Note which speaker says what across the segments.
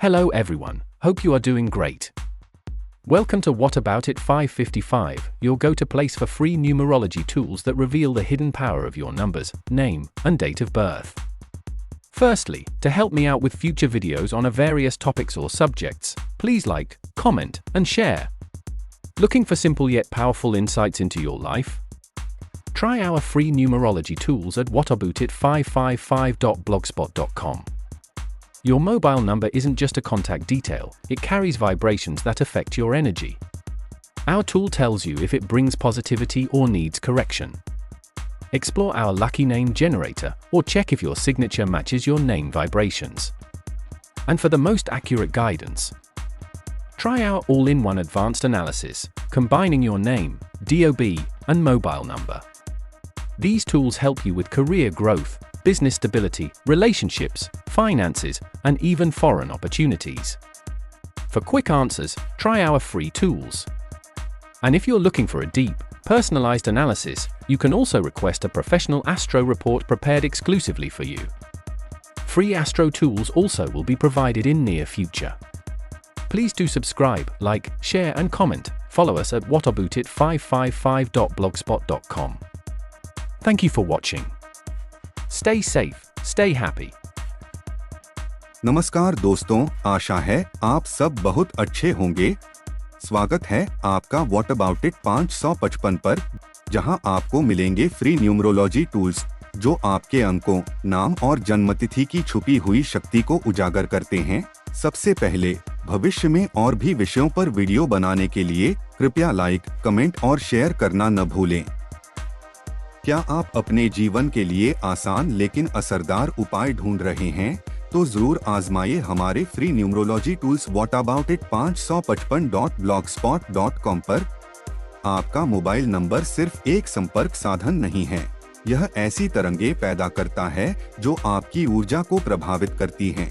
Speaker 1: Hello everyone, hope you are doing great. Welcome to What About It 555, your go-to place for free numerology tools that reveal the hidden power of your numbers, name, and date of birth. Firstly, to help me out with future videos on various topics or subjects, please like, comment, and share. Looking for simple yet powerful insights into your life? Try our free numerology tools at whataboutit555.blogspot.com. Your mobile number isn't just a contact detail, it carries vibrations that affect your energy. Our tool tells you if it brings positivity or needs correction. Explore our lucky name generator, or check if your signature matches your name vibrations. And for the most accurate guidance, try our all-in-one advanced analysis, combining your name, DOB, and mobile number. These tools help you with career growth, business stability, relationships, finances, and even foreign opportunities. For quick answers, try our free tools. And if you're looking for a deep, personalized analysis, you can also request a professional astro report prepared exclusively for you. Free astro tools also will be provided in near future. Please do subscribe, like, share, and comment. Follow us at whataboutit555.blogspot.com. Thank you for watching. Stay safe, stay happy.
Speaker 2: नमस्कार दोस्तों, आशा है आप सब बहुत अच्छे होंगे। स्वागत है आपका व्हाट अबाउट इट 555 पर, जहां आपको मिलेंगे फ्री न्यूमरोलॉजी टूल्स जो आपके अंकों, नाम और जन्मतिथि की छुपी हुई शक्ति को उजागर करते हैं। सबसे पहले भविष्य में और भी विषयों पर वीडियो बनाने के लिए कृपया लाइक, कमेंट और शेयर करना न भूलें। क्या आप अपने जीवन के लिए आसान लेकिन असरदार उपाय ढूंढ रहे हैं? तो जरूर आजमाइए हमारे फ्री न्यूमरोलॉजी टूल्स whataboutit555.blogspot.com पर। आपका मोबाइल नंबर सिर्फ एक संपर्क साधन नहीं है, यह ऐसी तरंगे पैदा करता है जो आपकी ऊर्जा को प्रभावित करती हैं।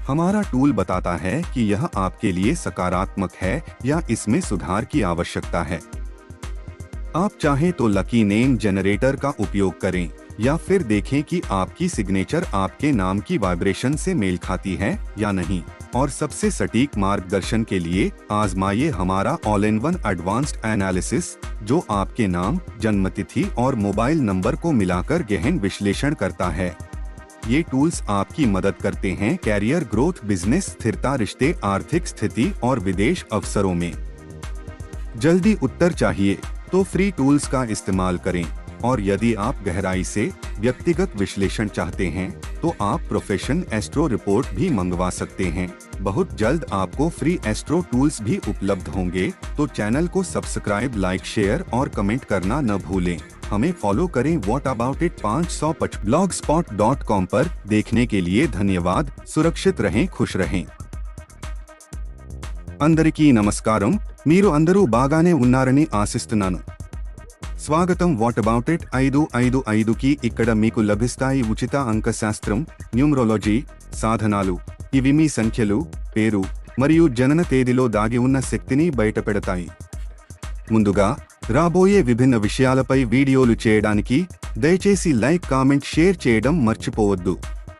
Speaker 2: हमारा टूल बताता है कि यह आपके लिए सकारात्मक है या इसमें सुधार की आवश्यकता है। आप चाहें तो लकी नेम जनरेटर का उपयोग करें या फिर देखें कि आपकी सिग्नेचर आपके नाम की वाइब्रेशन से मेल खाती है या नहीं। और सबसे सटीक मार्गदर्शन के लिए आजमाइए हमारा all in one advanced analysis, जो आपके नाम, जन्मतिथि और मोबाइल नंबर को मिलाकर गहन विश्लेषण करता है। ये टूल्स आपकी मदद करते हैं कैरियर ग्रोथ, बिजनेस स्थिरता, रिश्ते, आर्थिक स्थिति और विदेश अवसरों में। जल्दी उत्तर चाहिए तो फ्री टूल्स का इस्तेमाल करें, और यदि आप गहराई से व्यक्तिगत विश्लेषण चाहते हैं तो आप प्रोफेशनल एस्ट्रो रिपोर्ट भी मंगवा सकते हैं। बहुत जल्द आपको फ्री एस्ट्रो टूल्स भी उपलब्ध होंगे, तो चैनल को सब्सक्राइब, लाइक, शेयर और कमेंट करना न भूलें। हमें फॉलो करें whataboutit555 blogspot.com पर। देखने के लिए धन्यवाद। सुरक्षित रहें, खुश रहें। అందరికీ నమస్కారం, మీరు అందరూ బాగానే ఉన్నారని ఆశిస్తున్నాను। స్వాగతం వాట్ అబౌట్ ఇట్ 555కి। ఇక్కడ మీకు లభిస్తాయి ఉచిత అంకశాస్త్రం, న్యూమరాలజీ సాధనాలు। ఇవి మీ సంఖ్యలు, పేరు మరియు జనన తేదీలో దాగి ఉన్న శక్తిని బయటపెడతాయి। ముందుగా రాబోయే విభిన్న విషయాలపై వీడియోలు చేయడానికి దయచేసి లైక్, కామెంట్, షేర్ చేయడం మర్చిపోవద్దు।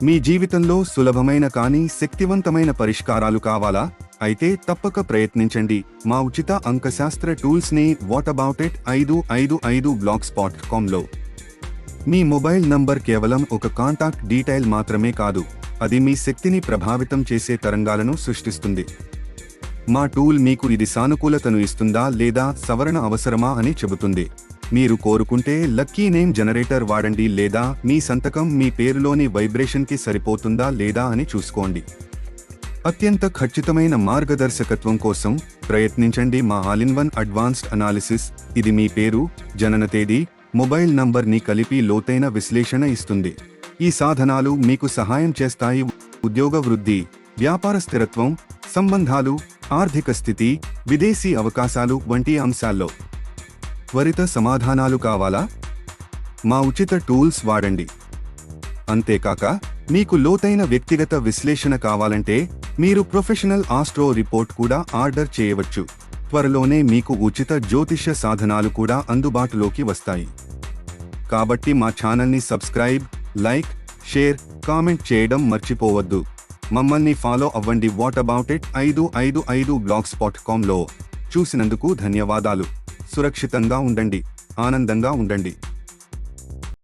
Speaker 2: మీ జీవితంలో సులభమైన కానీ శక్తివంతమైన పరిష్కారాలు కావాలా? అయితే తప్పక ప్రయత్నించండి మా ఉచిత అంకశాస్త్ర టూల్స్ ని whataboutit555 blogspot.com లో। మీ మొబైల్ నంబర్ కేవలం ఒక కాంటాక్ట్ డీటెయిల్ మాత్రమే కాదు, అది మీ శక్తిని ప్రభావితం చేసే తరంగాలను సృష్టిస్తుంది। మా టూల్ మీకు ఇది సానుకూలతను ఇస్తుందా లేదా సవరణ అవసరమా అని చెబుతుంది। మీరు కోరుకుంటే లక్కీ నేమ్ జనరేటర్ వాడండి, లేదా మీ సంతకం మీ పేరులోని వైబ్రేషన్ కి సరిపోతుందా లేదా అని చూసుకోండి। అత్యంత ఖచ్చితమైన మార్గదర్శకత్వం కోసం ప్రయత్నించండి మా all in one advanced analysis. ఇది మీ పేరు, జనన తేదీ, మొబైల్ నంబర్ ని కలిపి లోతైన విశ్లేషణ ఇస్తుంది। ఈ సాధనాలు మీకు సహాయం చేస్తాయి ఉద్యోగ వృద్ధి, వ్యాపార స్థిరత్వం, సంబంధాలు, ఆర్థిక స్థితి, విదేశీ అవకాశాలు వంటి అంశాల్లో। త్వరిత సమాధానాలు కావాలా? మా ఉచిత టూల్స్ వాడండి। అంతేకాక మీకు లోతైన వ్యక్తిగత విశ్లేషణ కావాలంటే మీరు ప్రొఫెషనల్ ఆస్ట్రో రిపోర్ట్ కూడా ఆర్డర్ చేయవచ్చు। త్వరలోనే మీకు ఉచిత జ్యోతిష్య సాధనాలు కూడా అందుబాటులోకి వస్తాయి। కాబట్టి మా ఛానల్ని సబ్స్క్రైబ్, లైక్, షేర్, కామెంట్ చేయడం మర్చిపోవద్దు। మమ్మల్ని ఫాలో అవ్వండి. వాట్ అబౌట్ ఇట్ 555 blogspot.com లో చూసినందుకు ధన్యవాదాలు. సురక్షితంగా ఉండండి, ఆనందంగా ఉండండి.